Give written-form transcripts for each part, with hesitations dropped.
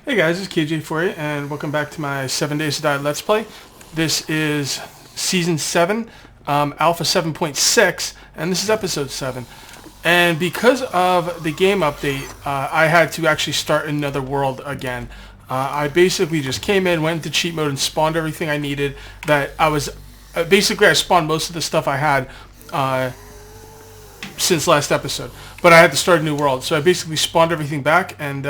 Hey guys, it's KJ for you, and welcome back to my 7 Days to Die Let's Play. This is Season 7, Alpha 7.6, and this is Episode 7. And because of the game update, I had to actually start another world again. I basically just came in, went into cheat mode, and spawned everything I needed. Basically I spawned most of the stuff I had since last episode. But I had to start a new world, so I basically spawned everything back, and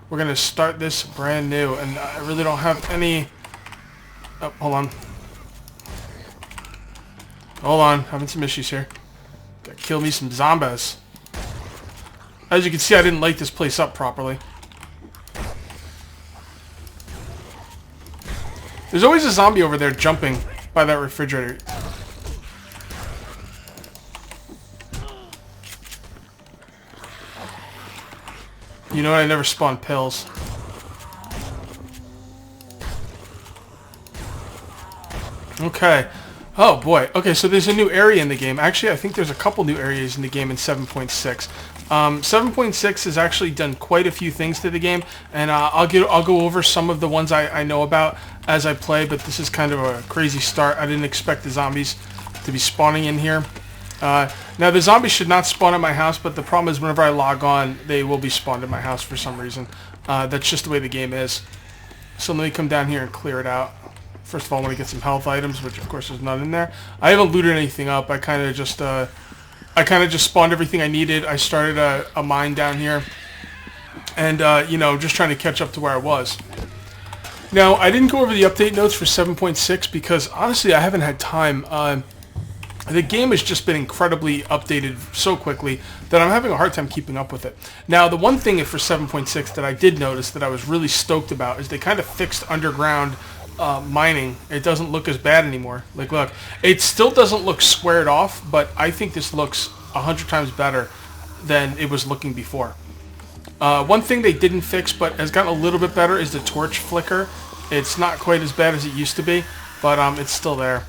we're going to start this brand new. And I really don't have any... Oh, hold on. Hold on, having some issues here. Gotta kill me some zombies. As you can see, I didn't light this place up properly. There's always a zombie over there jumping by that refrigerator. You know what? I never spawn pills. Okay. Oh boy. Okay, so there's a new area in the game. Actually, I think there's a couple new areas in the game in 7.6. 7.6 has actually done quite a few things to the game, and I'll go over some of the ones I know about as I play. But this is kind of a crazy start. I didn't expect the zombies to be spawning in here. Now the zombies should not spawn at my house, but the problem is whenever I log on, they will be spawned at my house for some reason. That's just the way the game is. So let me come down here and clear it out. First of all, I want to get some health items, which of course there's none in there. I haven't looted anything up. I kind of just spawned everything I needed. I started a mine down here, and you know, just trying to catch up to where I was. Now I didn't go over the update notes for 7.6 because honestly I haven't had time. The game has just been incredibly updated so quickly that I'm having a hard time keeping up with it. Now, the one thing for 7.6 that I did notice that I was really stoked about is they kind of fixed underground mining. It doesn't look as bad anymore. Like, look, it still doesn't look squared off, but I think this looks 100 times better than it was looking before. One thing they didn't fix but has gotten a little bit better is the torch flicker. It's not quite as bad as it used to be, but it's still there.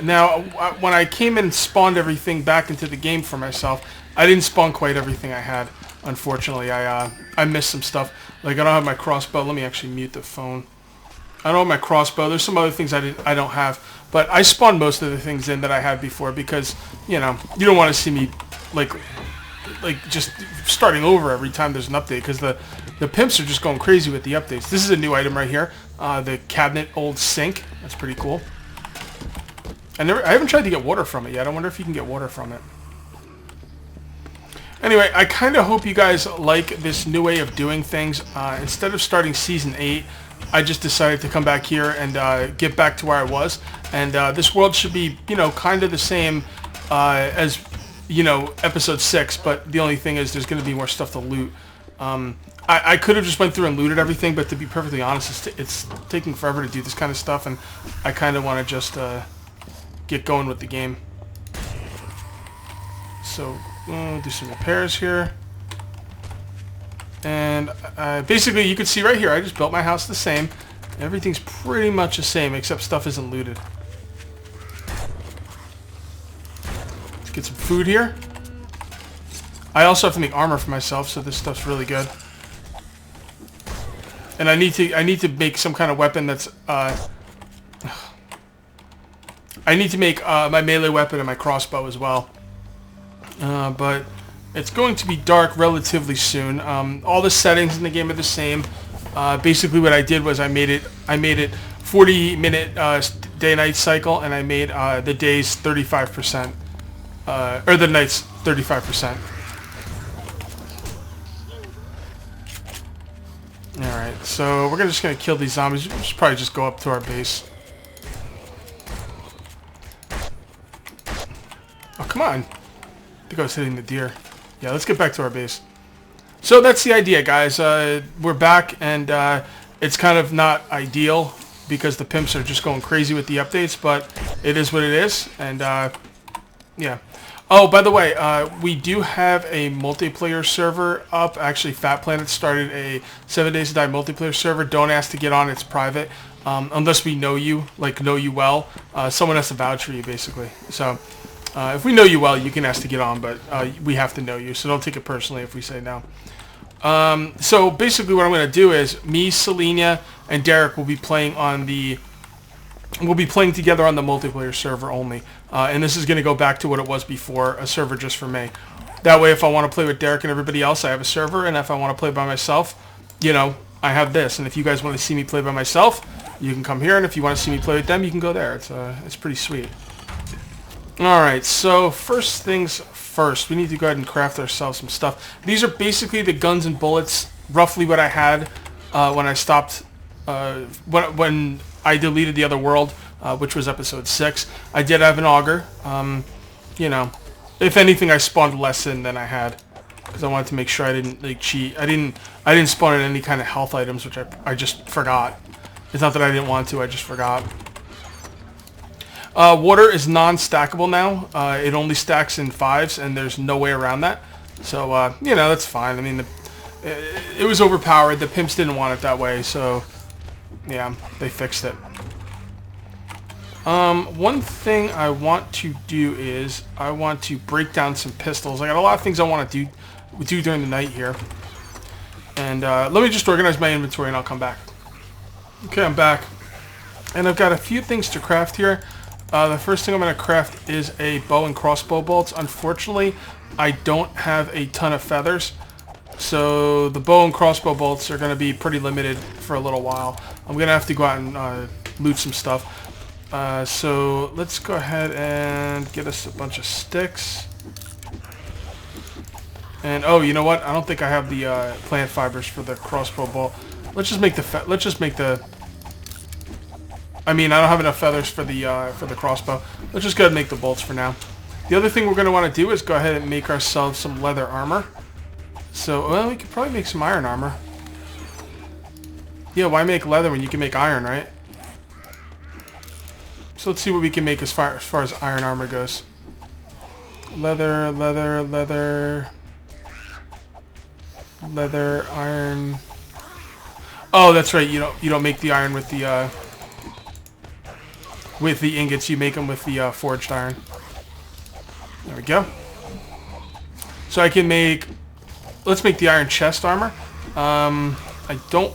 Now, when I came in and spawned everything back into the game for myself, I didn't spawn quite everything I had. Unfortunately, I missed some stuff. Like, I don't have my crossbow. Let me actually mute the phone. I don't have my crossbow. There's some other things I don't have, but I spawned most of the things in that I had before because, you know, you don't want to see me like just starting over every time there's an update because the pimps are just going crazy with the updates. This is a new item right here, the cabinet old sink. That's pretty cool. I haven't tried to get water from it yet. I wonder if you can get water from it. Anyway, I kind of hope you guys like this new way of doing things. Instead of starting Season 8, I just decided to come back here and get back to where I was. And this world should be, you know, kind of the same as, you know, Episode 6. But the only thing is there's going to be more stuff to loot. I could have just went through and looted everything, but to be perfectly honest, it's taking forever to do this kind of stuff. And I kind of want to just... get going with the game. So do some repairs here, and basically you can see right here I just built my house the same. Everything's pretty much the same except stuff isn't looted. Let's get some food here. I also have to make armor for myself, so this stuff's really good. And I need to make some kind of weapon that's I need to make my melee weapon and my crossbow as well. But it's going to be dark relatively soon. All the settings in the game are the same. Basically what I did was I made it 40-minute day-night cycle, and I made the days 35%. Or the nights 35%. Alright, so we're just going to kill these zombies. We should probably just go up to our base. Oh, come on. I think I was hitting the deer. Yeah, let's get back to our base. So that's the idea, guys. We're back, and it's kind of not ideal because the pimps are just going crazy with the updates, but it is what it is, and yeah. Oh, by the way, we do have a multiplayer server up. Actually, Fat Planet started a 7 Days to Die multiplayer server. Don't ask to get on. It's private. Unless we know you, like know you well. Someone has to vouch for you, basically. So... if we know you well, you can ask to get on, but we have to know you, so don't take it personally if we say no. So basically what I'm going to do is me, Selenia, and Derek will be playing on the... We'll be playing together on the multiplayer server only. And this is going to go back to what it was before, a server just for me. That way if I want to play with Derek and everybody else, I have a server. And if I want to play by myself, you know, I have this. And if you guys want to see me play by myself, you can come here. And if you want to see me play with them, you can go there. It's pretty sweet. Alright, so first things first, we need to go ahead and craft ourselves some stuff. These are basically the guns and bullets, roughly what I had when I stopped, when I deleted the other world, which was episode 6. I did have an auger. You know, if anything, I spawned less in than I had, because I wanted to make sure I didn't like cheat. I didn't spawn in any kind of health items, which I just forgot. It's not that I didn't want to, I just forgot. Water is non-stackable now. It only stacks in 5s, and there's no way around that. So, you know, that's fine. I mean, it was overpowered. The pimps didn't want it that way, so, yeah, they fixed it. One thing I want to do is I want to break down some pistols. I got a lot of things I want to do during the night here. And let me just organize my inventory, and I'll come back. Okay, I'm back. And I've got a few things to craft here. The first thing I'm going to craft is a bow and crossbow bolts. Unfortunately, I don't have a ton of feathers, so the bow and crossbow bolts are going to be pretty limited for a little while. I'm going to have to go out and loot some stuff. So let's go ahead and get us a bunch of sticks. And oh, you know what? I don't think I have the plant fibers for the crossbow bolt. Let's just make the I mean, I don't have enough feathers for the crossbow. Let's just go ahead and make the bolts for now. The other thing we're going to want to do is go ahead and make ourselves some leather armor. So, well, we could probably make some iron armor. Yeah, why make leather when you can make iron, right? So let's see what we can make as far as iron armor goes. Leather, leather, leather. Leather, iron. Oh, that's right. You don't make the iron with the ingots. You make them with the forged iron. There we go. So I can make... Let's make the iron chest armor. I don't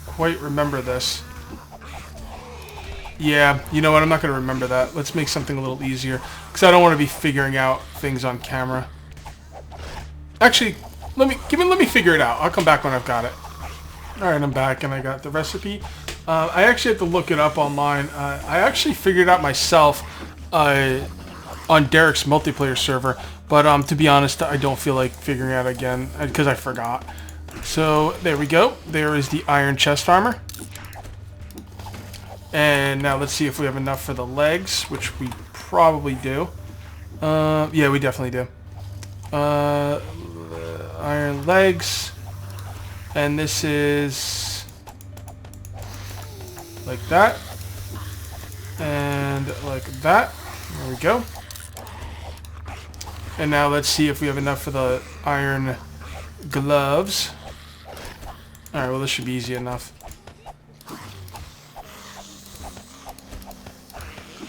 quite remember this. Yeah, you know what? I'm not going to remember that. Let's make something a little easier, because I don't want to be figuring out things on camera. Actually, let me figure it out. I'll come back when I've got it. Alright, I'm back, and I got the recipe. I actually had to look it up online. I actually figured it out myself on Derek's multiplayer server, but to be honest, I don't feel like figuring it out again, because I forgot. So, there we go. There is the iron chest armor. And now let's see if we have enough for the legs, which we probably do. Yeah, we definitely do. Iron legs. And this is like that. And like that. There we go. And now let's see if we have enough for the iron gloves. Alright, well this should be easy enough.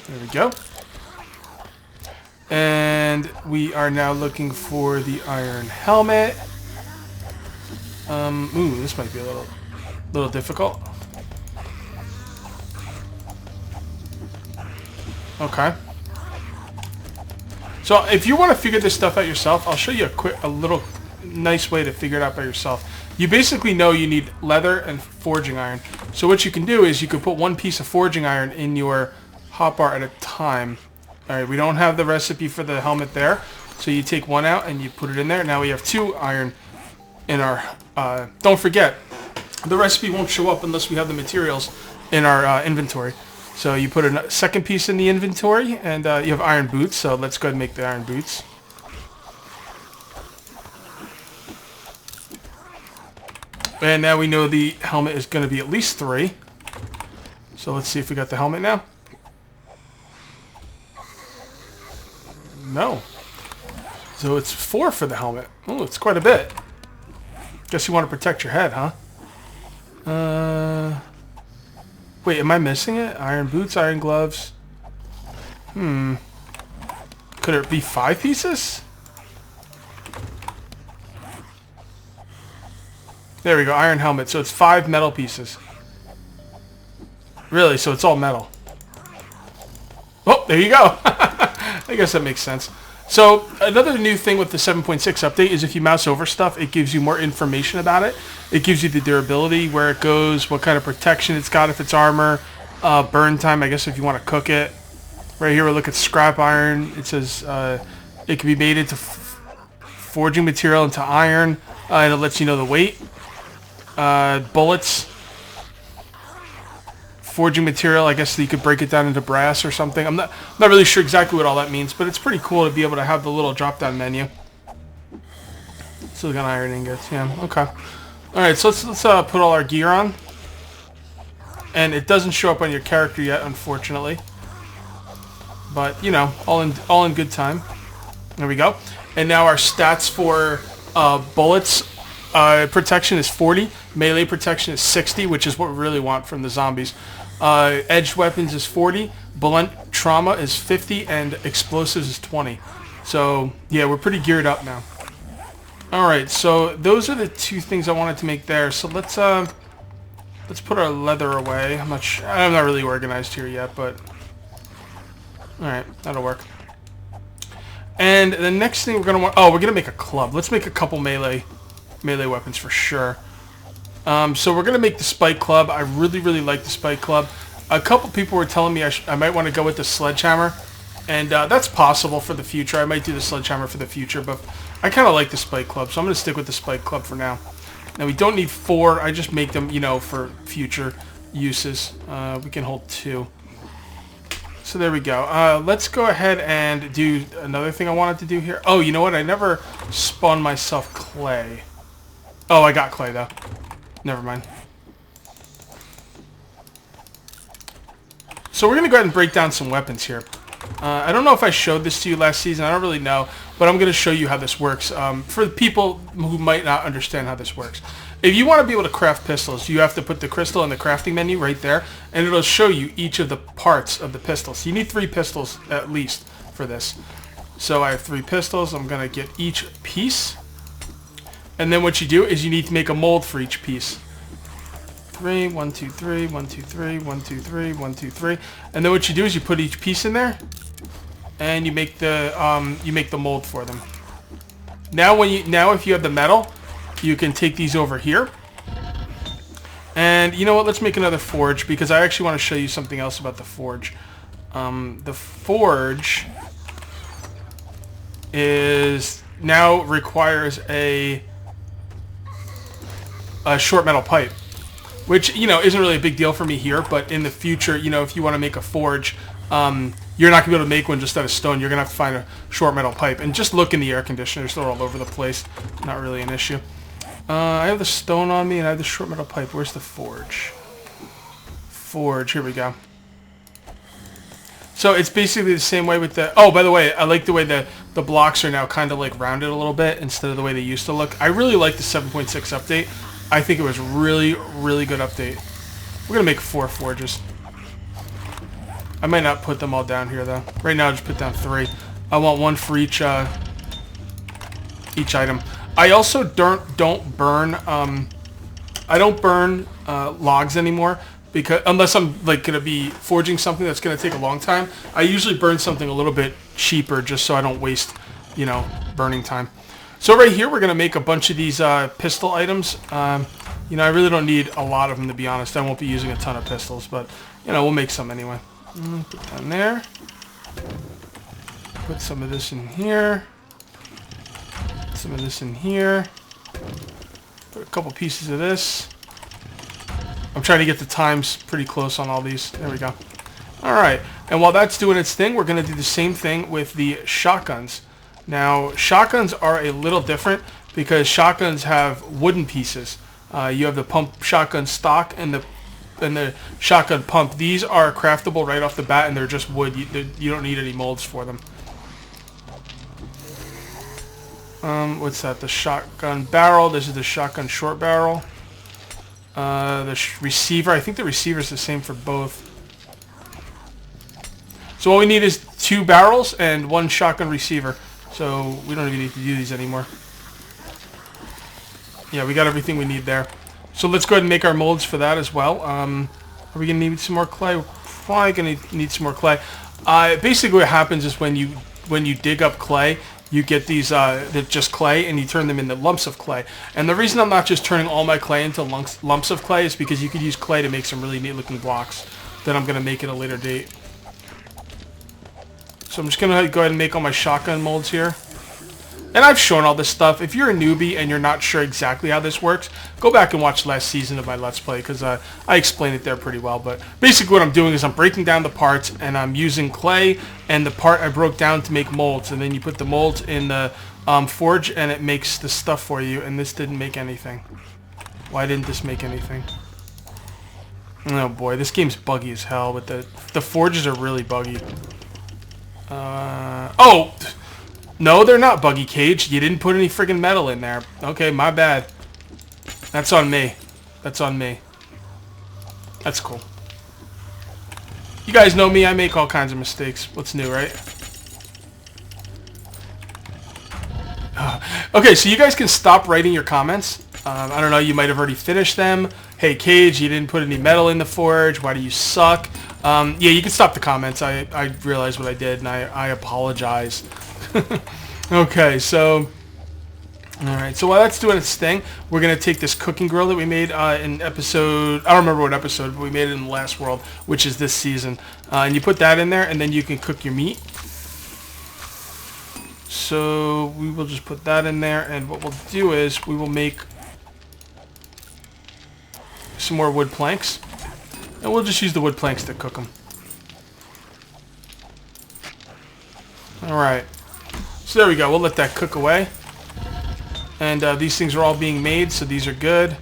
There we go. And we are now looking for the iron helmet. Ooh, this might be a little difficult. Okay. So if you want to figure this stuff out yourself, I'll show you a little nice way to figure it out by yourself. You basically know you need leather and forging iron. So what you can do is you can put one piece of forging iron in your hotbar at a time. Alright, we don't have the recipe for the helmet there. So you take one out and you put it in there. Now we have 2 iron in our... don't forget, the recipe won't show up unless we have the materials in our inventory. So you put a second piece in the inventory, and you have iron boots. So let's go ahead and make the iron boots. And now we know the helmet is going to be at least 3. So let's see if we got the helmet now. No. So it's 4 for the helmet. Oh, it's quite a bit. Guess you want to protect your head, huh? Wait, am I missing it? Iron boots, iron gloves. Could it be 5 pieces? There we go, iron helmet. So it's 5 metal pieces. Really, so it's all metal. Oh, there you go. I guess that makes sense. So another new thing with the 7.6 update is if you mouse over stuff, it gives you more information about it. It gives you the durability, where it goes, what kind of protection it's got if it's armor, burn time, I guess if you want to cook it. Right here we look at scrap iron. It says it can be made into forging material into iron, and it lets you know the weight. Bullets. Forging material, I guess you could break it down into brass or something. I'm not really sure exactly what all that means, but it's pretty cool to be able to have the little drop-down menu. Silicon iron ingots, yeah, okay. Alright, so let's put all our gear on. And it doesn't show up on your character yet, unfortunately. But, you know, all in good time. There we go. And now our stats for bullets. Protection is 40. Melee protection is 60, which is what we really want from the zombies. Edged weapons is 40. Blunt trauma is 50. And explosives is 20. So, yeah, we're pretty geared up now. Alright, so those are the 2 things I wanted to make there. So let's put our leather away. I'm not really organized here yet, but... Alright, that'll work. And the next thing we're going to want... Oh, we're going to make a club. Let's make a couple melee weapons for sure. So we're going to make the spike club. I really, really like the spike club. A couple people were telling me I might want to go with the sledgehammer. And that's possible for the future. I might do the sledgehammer for the future, but I kind of like the spike club. So I'm going to stick with the spike club for now. Now we don't need 4. I just make them, you know, for future uses. We can hold 2. So there we go. Let's go ahead and do another thing I wanted to do here. Oh, you know what? I never spawned myself clay. Oh, I got clay, though. Never mind. So we're going to go ahead and break down some weapons here. I don't know if I showed this to you last season. I don't really know. But I'm going to show you how this works. For the people who might not understand how this works. If you want to be able to craft pistols, you have to put the crystal in the crafting menu right there. And it'll show you each of the parts of the pistols. You need 3 pistols at least for this. So I have 3 pistols. I'm going to get each piece. And then what you do is you need to make a mold for each piece. 3, 1, 2, 3, 1, 2, 3, 1, 2, 3, 1, 2, 3. And then what you do is you put each piece in there. And you make the mold for them. Now if you have the metal, you can take these over here. And you know what? Let's make another forge because I actually want to show you something else about the forge. The forge now requires a short metal pipe, which, you know, isn't really a big deal for me here, but in the future, you know, if you want to make a forge, you're not going to be able to make one just out of stone. You're going to have to find a short metal pipe. And just look in the air conditioners. They're all over the place. Not really an issue. I have the stone on me and I have the short metal pipe. Where's the forge? Forge. Here we go. So it's basically the same way with the... Oh, by the way, I like the way the blocks are now kind of like rounded a little bit instead of the way they used to look. I really like the 7.6 update. I think it was really, really good update. We're going to make 4 forges. I might not put them all down here, though. Right now, I'll just put down 3. I want 1 for each item. I also don't burn... I don't burn logs anymore. Because unless I'm like going to be forging something that's going to take a long time, I usually burn something a little bit cheaper just so I don't waste, you know, burning time. So right here, we're going to make a bunch of these pistol items. You know, I really don't need a lot of them, to be honest. I won't be using a ton of pistols, but, you know, we'll make some anyway. Put down there. Put some of this in here. Some of this in here. Put a couple pieces of this. I'm trying to get the times pretty close on all these. There we go. Alright, and while that's doing its thing, we're going to do the same thing with the shotguns. Now, shotguns are a little different because shotguns have wooden pieces. You have the pump shotgun stock and the shotgun pump. These are craftable right off the bat, and they're just wood. You don't need any molds for them. What's that? The shotgun barrel. This is the shotgun short barrel. The receiver. I think the receiver is the same for both. So all we need is 2 barrels and 1 shotgun receiver. So we don't even need to do these anymore. Yeah, we got everything we need there. So let's go ahead and make our molds for that as well. Are we going to need some more clay? We're probably going to need some more clay. Basically what happens is when you dig up clay, you get these just clay, and you turn them into lumps of clay. And the reason I'm not just turning all my clay into lumps of clay is because you could use clay to make some really neat looking blocks that I'm going to make at a later date. So I'm just going to go ahead and make all my shotgun molds here. And I've shown all this stuff. If you're a newbie and you're not sure exactly how this works, go back and watch last season of my Let's Play, because I explained it there pretty well. But basically what I'm doing is I'm breaking down the parts, and I'm using clay and the part I broke down to make molds. And then you put the molds in the forge, and it makes the stuff for you. And this didn't make anything. Why didn't this make anything? Oh boy, this game's buggy as hell. But the forges are really buggy. Oh! No, they're not buggy, Cage. You didn't put any friggin' metal in there. Okay, my bad. That's on me. That's on me. That's cool. You guys know me. I make all kinds of mistakes. What's new, right? Okay, so you guys can stop writing your comments. I don't know. You might have already finished them. Hey, Cage, you didn't put any metal in the forge. Why do you suck? Yeah, you can stop the comments. I realized what I did, and I apologize. Okay, so alright, so while that's doing its thing, we're going to take this cooking grill that we made in episode, I don't remember what episode, but we made it in the last world, which is this season. And you put that in there, and then you can cook your meat. So we will just put that in there, and what we'll do is we will make some more wood planks. And we'll just use the wood planks to cook them. Alright. So there we go. We'll let that cook away. And these things are all being made, so these are good.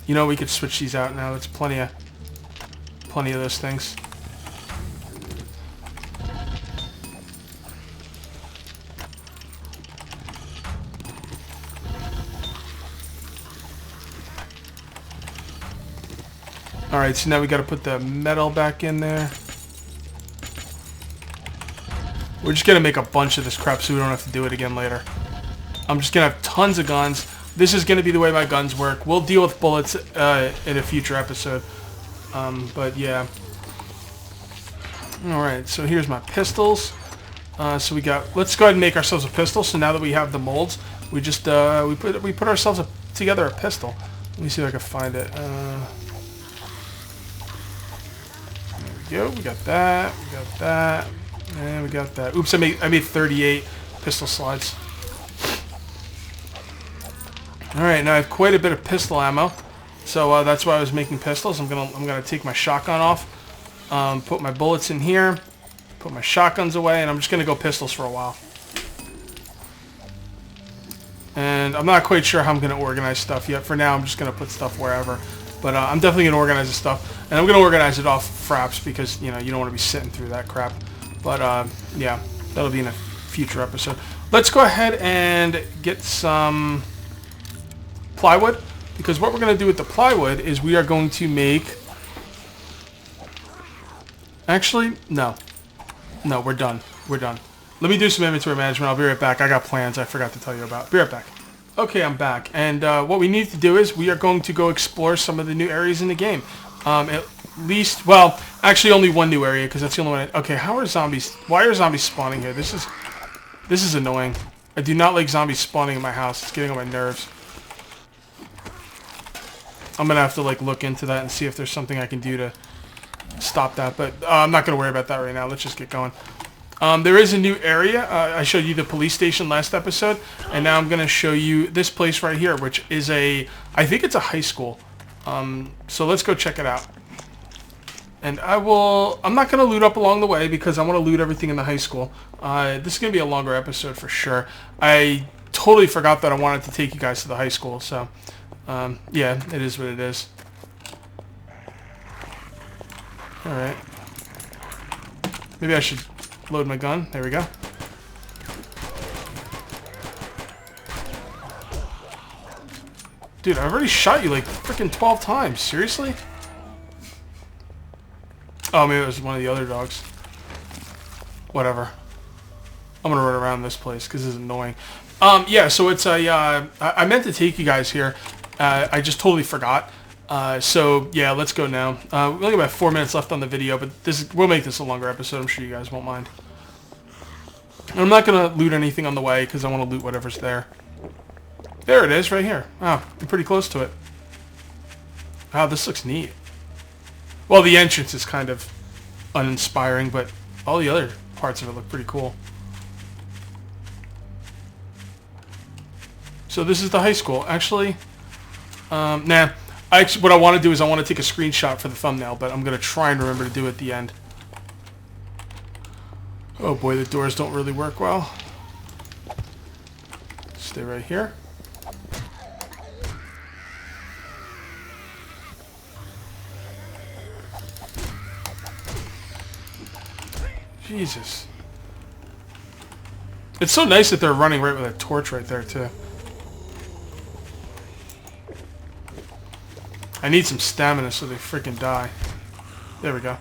You know, we could switch these out now. There's plenty of those things. Alright, so now we got to put the metal back in there. We're just going to make a bunch of this crap so we don't have to do it again later. I'm just going to have tons of guns. This is going to be the way my guns work. We'll deal with bullets in a future episode. But yeah. Alright, so here's my pistols. So we got, let's go ahead and make ourselves a pistol. So now that we have the molds, we just, we put ourselves together a pistol. Let me see if I can find it. There we go. We got that. We got that. And we got that. Oops, I made 38 pistol slides. Alright, now I have quite a bit of pistol ammo. So that's why I was making pistols. I'm gonna take my shotgun off. Put my bullets in here. Put my shotguns away, and I'm just gonna go pistols for a while. And I'm not quite sure how I'm gonna organize stuff yet. For now, I'm just gonna put stuff wherever. But I'm definitely gonna organize the stuff. And I'm gonna organize it off fraps because you know you don't want to be sitting through that crap. But yeah, that'll be in a future episode. Let's go ahead and get some plywood, because what we're going to do with the plywood is we are going to make... Actually, no. No, we're done. We're done. Let me do some inventory management. I'll be right back. I got plans I forgot to tell you about. Be right back. Okay, I'm back. And what we need to do is we are going to go explore some of the new areas in the game. At least, well, actually only one new area, because that's the only one. Okay, how are zombies? Why are zombies spawning here? This is annoying. I do not like zombies spawning in my house. It's getting on my nerves. I'm gonna have to like look into that and see if there's something I can do to stop that. But I'm not gonna worry about that right now. Let's just get going. There is a new area. I showed you the police station last episode, and now I'm gonna show you this place right here, which is I think it's a high school. So let's go check it out. And I'm not going to loot up along the way because I want to loot everything in the high school. This is going to be a longer episode for sure. I totally forgot that I wanted to take you guys to the high school. So, yeah, it is what it is. Alright. Maybe I should load my gun. There we go. Dude, I've already shot you like freaking 12 times. Seriously? Oh, maybe it was one of the other dogs. Whatever. I'm gonna run around this place because this is annoying. Yeah, so it's a, I meant to take you guys here. I just totally forgot. So yeah, let's go now. We only got about 4 minutes left on the video, but we'll make this a longer episode. I'm sure you guys won't mind. And I'm not going to loot anything on the way, because I want to loot whatever's there. There it is, right here. Oh, I'm pretty close to it. Wow, this looks neat. Well, the entrance is kind of uninspiring, but all the other parts of it look pretty cool. So this is the high school. Actually, nah. What I want to do is I want to take a screenshot for the thumbnail, but I'm going to try and remember to do it at the end. Oh boy, the doors don't really work well. Stay right here. Jesus. It's so nice that they're running right with a torch right there, too. I need some stamina so they freaking die. There we go.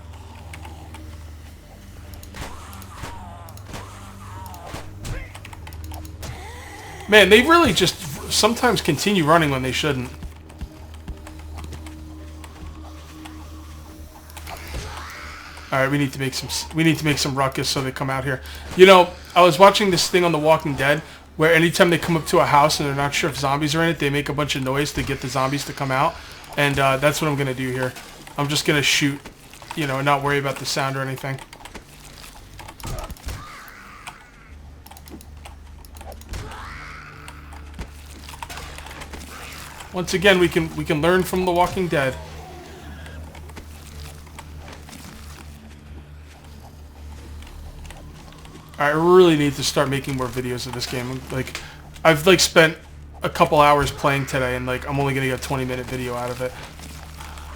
Man, they really just sometimes continue running when they shouldn't. All right, we need to make some ruckus so they come out here. You know, I was watching this thing on The Walking Dead where anytime they come up to a house and they're not sure if zombies are in it, they make a bunch of noise to get the zombies to come out. And that's what I'm gonna do here. I'm just gonna shoot, you know, and not worry about the sound or anything. Once again, we can learn from The Walking Dead. I really need to start making more videos of this game. Like, I've like spent a couple hours playing today, and like I'm only gonna get a 20-minute video out of it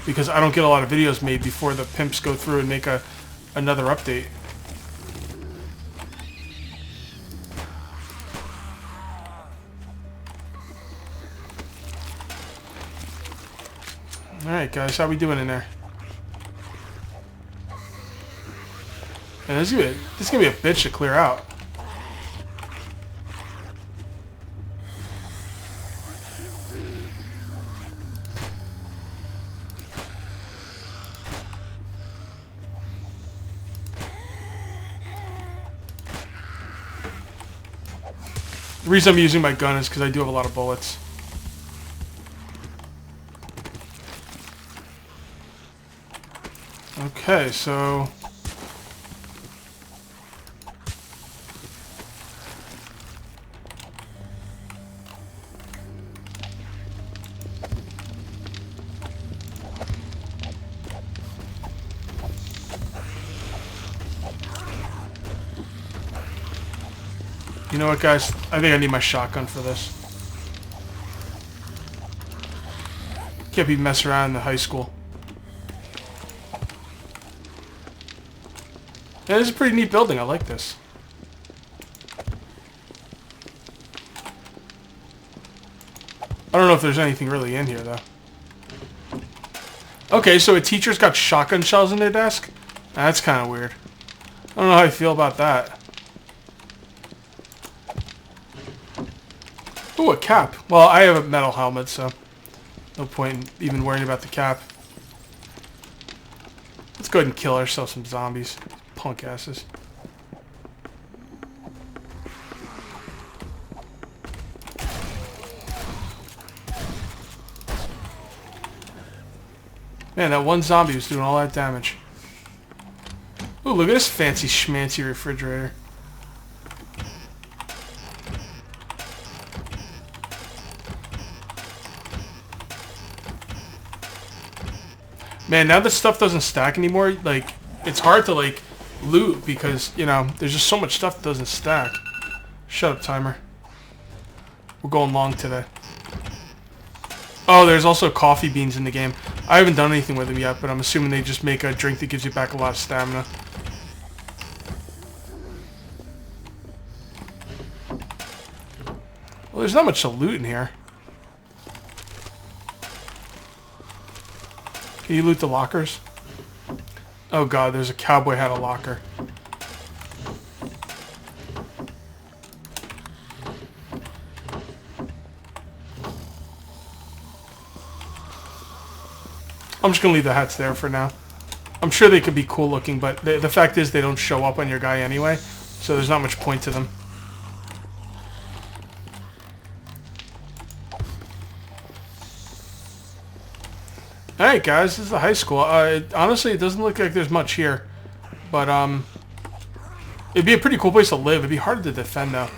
because I don't get a lot of videos made before the pimps go through and make another update. All right, guys, how we doing in there? And this is gonna be a bitch to clear out. The reason I'm using my gun is because I do have a lot of bullets. Okay, so... You know what, guys? I think I need my shotgun for this. Can't be messing around in the high school. Yeah, this is a pretty neat building. I like this. I don't know if there's anything really in here, though. Okay, so a teacher's got shotgun shells in their desk? That's kind of weird. I don't know how I feel about that. Ooh, a cap. Well, I have a metal helmet, so no point in even worrying about the cap. Let's go ahead and kill ourselves some zombies. Punk asses. Man, that one zombie was doing all that damage. Ooh, look at this fancy schmancy refrigerator. Man, now this stuff doesn't stack anymore, like, it's hard to, like, loot because, you know, there's just so much stuff that doesn't stack. Shut up, timer. We're going long today. Oh, there's also coffee beans in the game. I haven't done anything with them yet, but I'm assuming they just make a drink that gives you back a lot of stamina. Well, there's not much to loot in here. Can you loot the lockers? Oh god, there's a cowboy hat, a locker. I'm just going to leave the hats there for now. I'm sure they could be cool looking, but the fact is they don't show up on your guy anyway, so there's not much point to them. Alright guys, this is the high school. Honestly, it doesn't look like there's much here, but it'd be a pretty cool place to live. It'd be hard to defend though,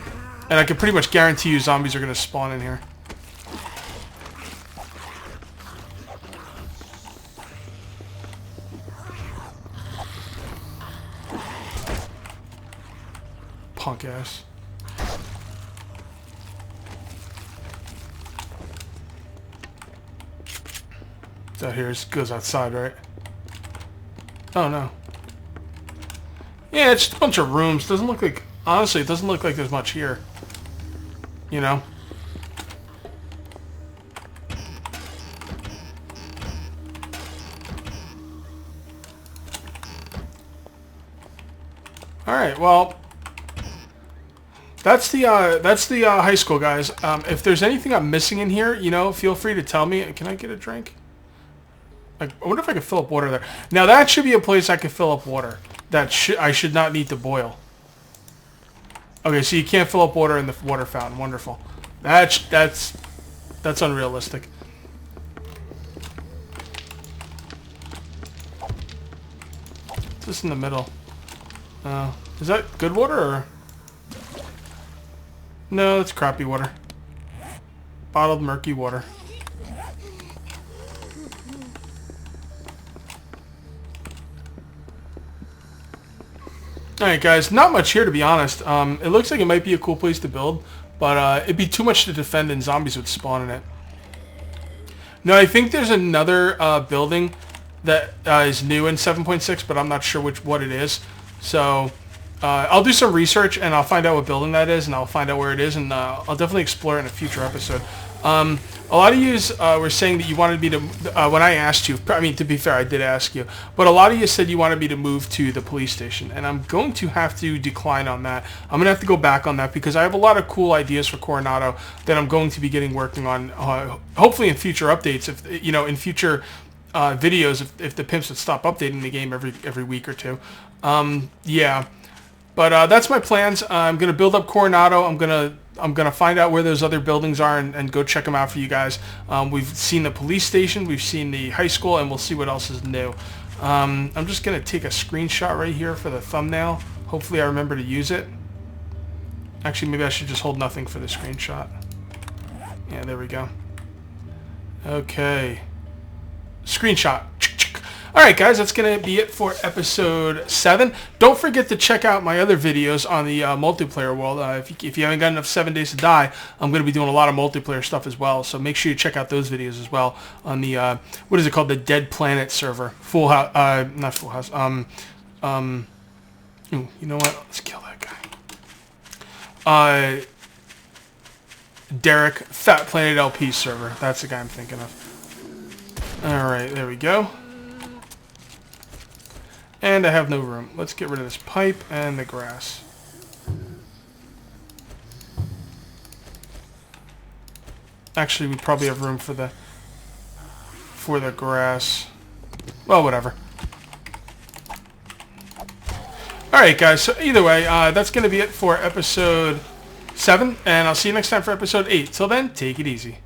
and I can pretty much guarantee you zombies are going to spawn in here. Punk ass. That here goes outside, right? Oh no. Yeah, it's just a bunch of rooms. Doesn't look like, honestly, it doesn't look like there's much here. You know? Alright, well, that's the high school, guys. If there's anything I'm missing in here, you know, feel free to tell me. Can I get a drink? I wonder if I could fill up water there. Now that should be a place I could fill up water. I should not need to boil. Okay, so you can't fill up water in the water fountain. Wonderful. That's unrealistic. What's this in the middle? Is that good water or? No, it's crappy water. Bottled murky water. Alright guys, not much here to be honest. It looks like it might be a cool place to build, but it'd be too much to defend and zombies would spawn in it. No, I think there's another building that is new in 7.6, but I'm not sure what it is. So I'll do some research and I'll find out what building that is and I'll find out where it is and I'll definitely explore it in a future episode. A lot of you were saying that you wanted me to, when I asked you, I mean, to be fair, I did ask you, but a lot of you said you wanted me to move to the police station, and I'm going to have to decline on that. I'm going to have to go back on that because I have a lot of cool ideas for Coronado that I'm going to be working on, hopefully in future updates, if you know, in future videos, if the pimps would stop updating the game every week or two. Yeah, but that's my plans. I'm going to build up Coronado. I'm gonna find out where those other buildings are and go check them out for you guys. We've seen the police station, we've seen the high school, and we'll see what else is new. I'm just gonna take a screenshot right here for the thumbnail. Hopefully I remember to use it. Actually, maybe I should just hold nothing for the screenshot. Yeah, there we go. Okay. Screenshot. Alright guys, that's going to be it for episode 7. Don't forget to check out my other videos on the multiplayer world. If you haven't got enough 7 Days to Die, I'm going to be doing a lot of multiplayer stuff as well. So make sure you check out those videos as well on the, what is it called? The Dead Planet server. Full House, not Full House. Ooh, you know what? Let's kill that guy. Derek, Fat Planet LP server. That's the guy I'm thinking of. Alright, there we go. And I have no room. Let's get rid of this pipe and the grass. Actually, we probably have room for the grass. Well, whatever. Alright, guys. So either way, that's going to be it for episode 7. And I'll see you next time for episode 8. Till then, take it easy.